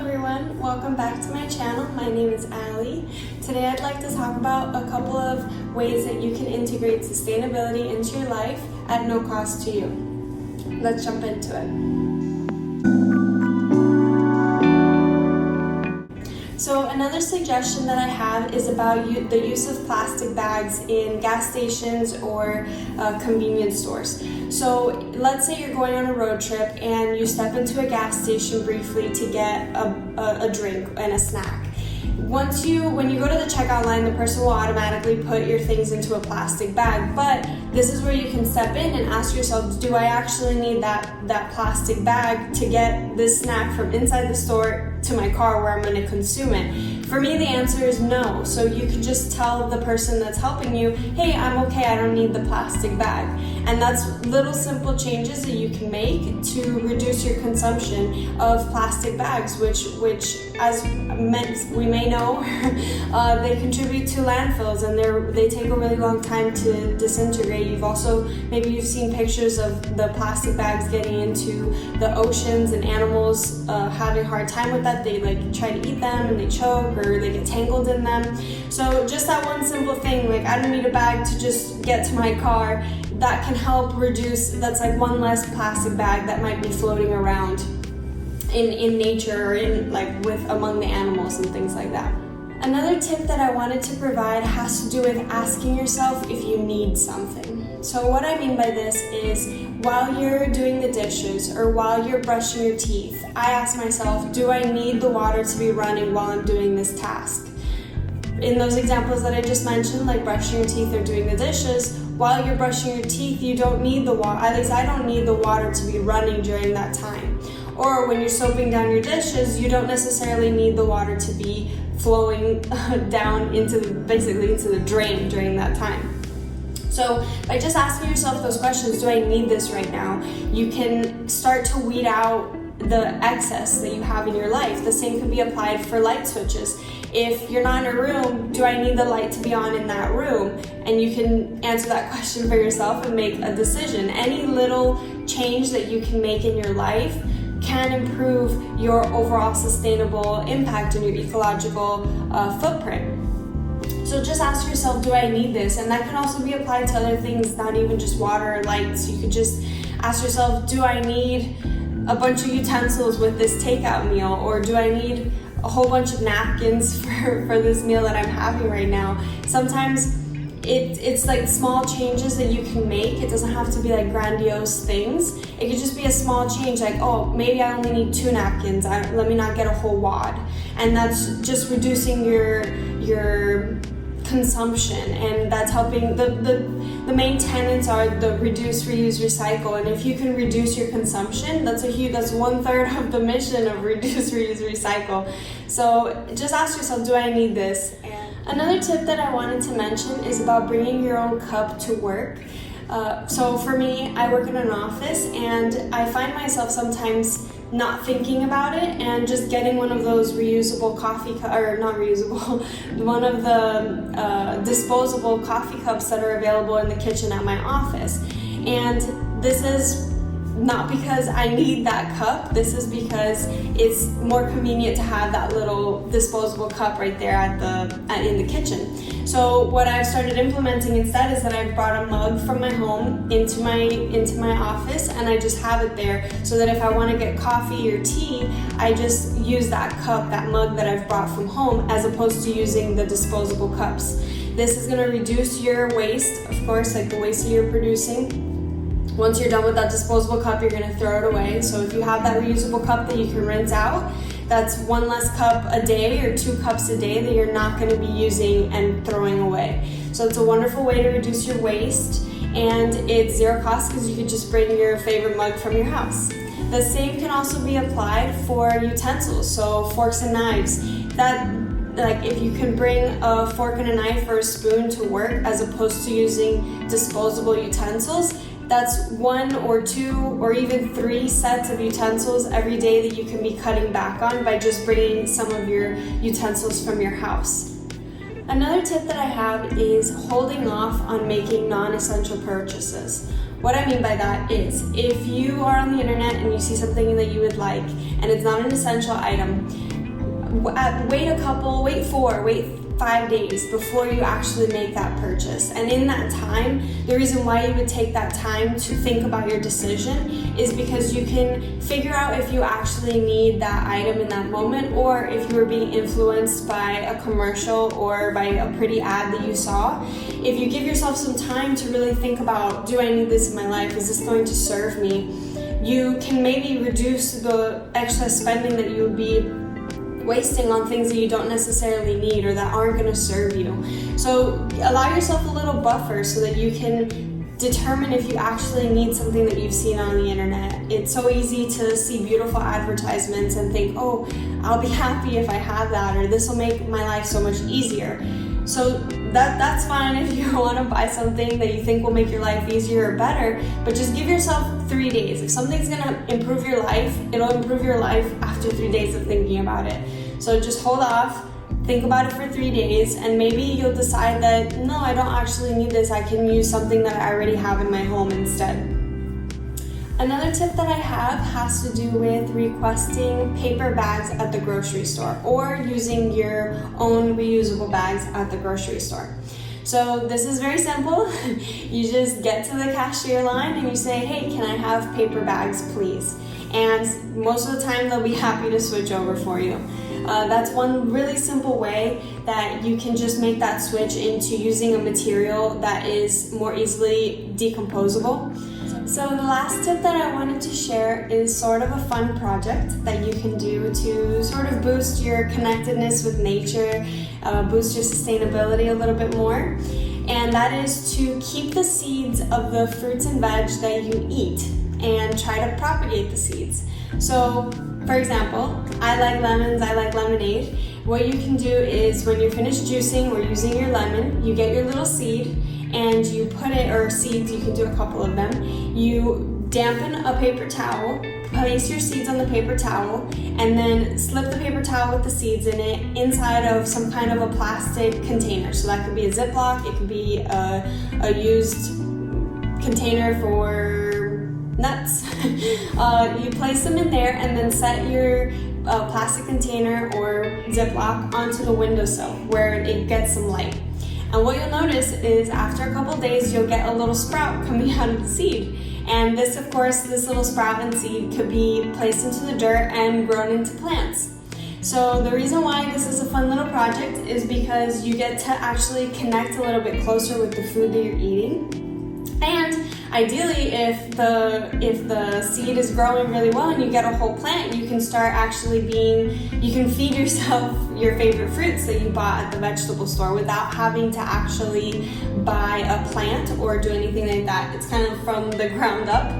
everyone, welcome back to my channel. My name is Allie. Today I'd like to talk about a couple of ways that you can integrate sustainability into your life at no cost to you. Let's jump into it. So another suggestion that I have is about the use of plastic bags in gas stations or convenience stores. So let's say you're going on a road trip and you step into a gas station briefly to get a drink and a snack. When you go to the checkout line, the person will automatically put your things into a plastic bag, but this is where you can step in and ask yourself, do I actually need that plastic bag to get this snack from inside the store to my car where I'm going to consume it? For me, the answer is no. So you can just tell the person that's helping you, hey, I'm okay, I don't need the plastic bag. And that's little simple changes that you can make to reduce your consumption of plastic bags, which as we may know, they contribute to landfills and they take a really long time to disintegrate. Maybe you've seen pictures of the plastic bags getting into the oceans and animals having a hard time with that. They try to eat them and they choke or they get tangled in them. So just that one simple thing, I don't need a bag to just get to my car, that can help reduce, that's one less plastic bag that might be floating around in nature or among the animals and things like that. Another tip that I wanted to provide has to do with asking yourself if you need something. So what I mean by this is, while you're doing the dishes or while you're brushing your teeth, I ask myself, do I need the water to be running while I'm doing this task? In those examples that I just mentioned, like brushing your teeth or doing the dishes, while you're brushing your teeth, you don't need the water, at least I don't need the water to be running during that time. Or when you're soaping down your dishes, you don't necessarily need the water to be flowing down into the drain during that time. So by just asking yourself those questions, do I need this right now? You can start to weed out the excess that you have in your life. The same can be applied for light switches. If you're not in a room, do I need the light to be on in that room? And you can answer that question for yourself and make a decision. Any little change that you can make in your life can improve your overall sustainable impact and your ecological footprint. So just ask yourself, do I need this? And that can also be applied to other things, not even just water or lights. You could just ask yourself, do I need a bunch of utensils with this takeout meal? Or do I need a whole bunch of napkins for this meal that I'm having right now? Sometimes it's small changes that you can make. It doesn't have to be grandiose things. It could just be a small change, oh, maybe I only need 2 napkins. Let me not get a whole wad. And that's just reducing your consumption, and that's helping. The main tenets are the reduce, reuse, recycle. And if you can reduce your consumption, that's 1/3 of the mission of reduce, reuse, recycle. So just ask yourself, do I need this? Another tip that I wanted to mention is about bringing your own cup to work. So for me, I work in an office and I find myself sometimes not thinking about it and just getting one of those reusable one of the disposable coffee cups that are available in the kitchen at my office. And this is not because I need that cup, this is because it's more convenient to have that little disposable cup right there in the kitchen. So what I've started implementing instead is that I've brought a mug from my home into my office, and I just have it there so that if I want to get coffee or tea, I just use that cup, that mug that I've brought from home, as opposed to using the disposable cups. This is going to reduce your waste, of course, the waste that you're producing. Once you're done with that disposable cup, you're going to throw it away. So if you have that reusable cup that you can rinse out, that's 1 less cup a day or 2 cups a day that you're not going to be using and throwing away. So it's a wonderful way to reduce your waste, and it's 0 cost because you could just bring your favorite mug from your house. The same can also be applied for utensils, so forks and knives. If you can bring a fork and a knife or a spoon to work as opposed to using disposable utensils, that's 1 or 2 or even 3 sets of utensils every day that you can be cutting back on by just bringing some of your utensils from your house. Another tip that I have is holding off on making non-essential purchases. What I mean by that is, if you are on the internet and you see something that you would like and it's not an essential item, wait 5 days before you actually make that purchase. And in that time, the reason why you would take that time to think about your decision is because you can figure out if you actually need that item in that moment, or if you were being influenced by a commercial or by a pretty ad that you saw. If you give yourself some time to really think about, do I need this in my life? Is this going to serve me? You can maybe reduce the excess spending that you would be wasting on things that you don't necessarily need or that aren't going to serve you. So allow yourself a little buffer so that you can determine if you actually need something that you've seen on the internet. It's so easy to see beautiful advertisements and think, oh, I'll be happy if I have that, or this will make my life so much easier. So that's fine if you want to buy something that you think will make your life easier or better, but just give yourself 3 days. If something's going to improve your life, it'll improve your life after 3 days of thinking about it. So just hold off, think about it for 3 days, and maybe you'll decide that, no, I don't actually need this. I can use something that I already have in my home instead. Another tip that I have has to do with requesting paper bags at the grocery store, or using your own reusable bags at the grocery store. So this is very simple. You just get to the cashier line and you say, hey, can I have paper bags, please? And most of the time they'll be happy to switch over for you. That's one really simple way that you can just make that switch into using a material that is more easily decomposable. So the last tip that I wanted to share is sort of a fun project that you can do to sort of boost your connectedness with nature, boost your sustainability a little bit more. And that is to keep the seeds of the fruits and veg that you eat and try to propagate the seeds. So, for example, I like lemons, I like lemonade. What you can do is when you're finished juicing or using your lemon, you get your little seed and you put it, or seeds, you can do a couple of them. You dampen a paper towel, place your seeds on the paper towel, and then slip the paper towel with the seeds in it inside of some kind of a plastic container. So that could be a Ziploc, it could be a used container for nuts. You place them in there and then set your plastic container or Ziploc onto the windowsill where it gets some light. And what you'll notice is after a couple days, you'll get a little sprout coming out of the seed. And this, of course, this little sprout and seed could be placed into the dirt and grown into plants. So the reason why this is a fun little project is because you get to actually connect a little bit closer with the food that you're eating. And ideally, if the seed is growing really well and you get a whole plant, you can start actually you can feed yourself your favorite fruits that you bought at the vegetable store without having to actually buy a plant or do anything like that. It's kind of from the ground up.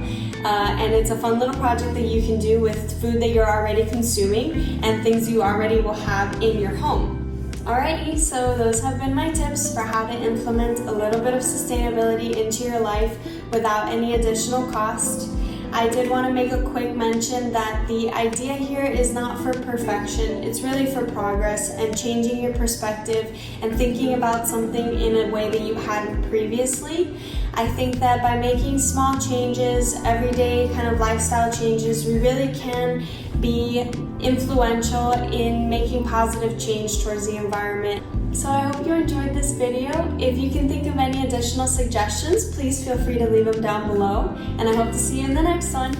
And it's a fun little project that you can do with food that you're already consuming and things you already will have in your home. Alrighty, so those have been my tips for how to implement a little bit of sustainability into your life without any additional cost. I did want to make a quick mention that the idea here is not for perfection, it's really for progress and changing your perspective and thinking about something in a way that you hadn't previously. I think that by making small changes, everyday kind of lifestyle changes, we really can be influential in making positive change towards the environment. So I hope you enjoyed this video. If you can think of any additional suggestions, please feel free to leave them down below, and I hope to see you in the next one.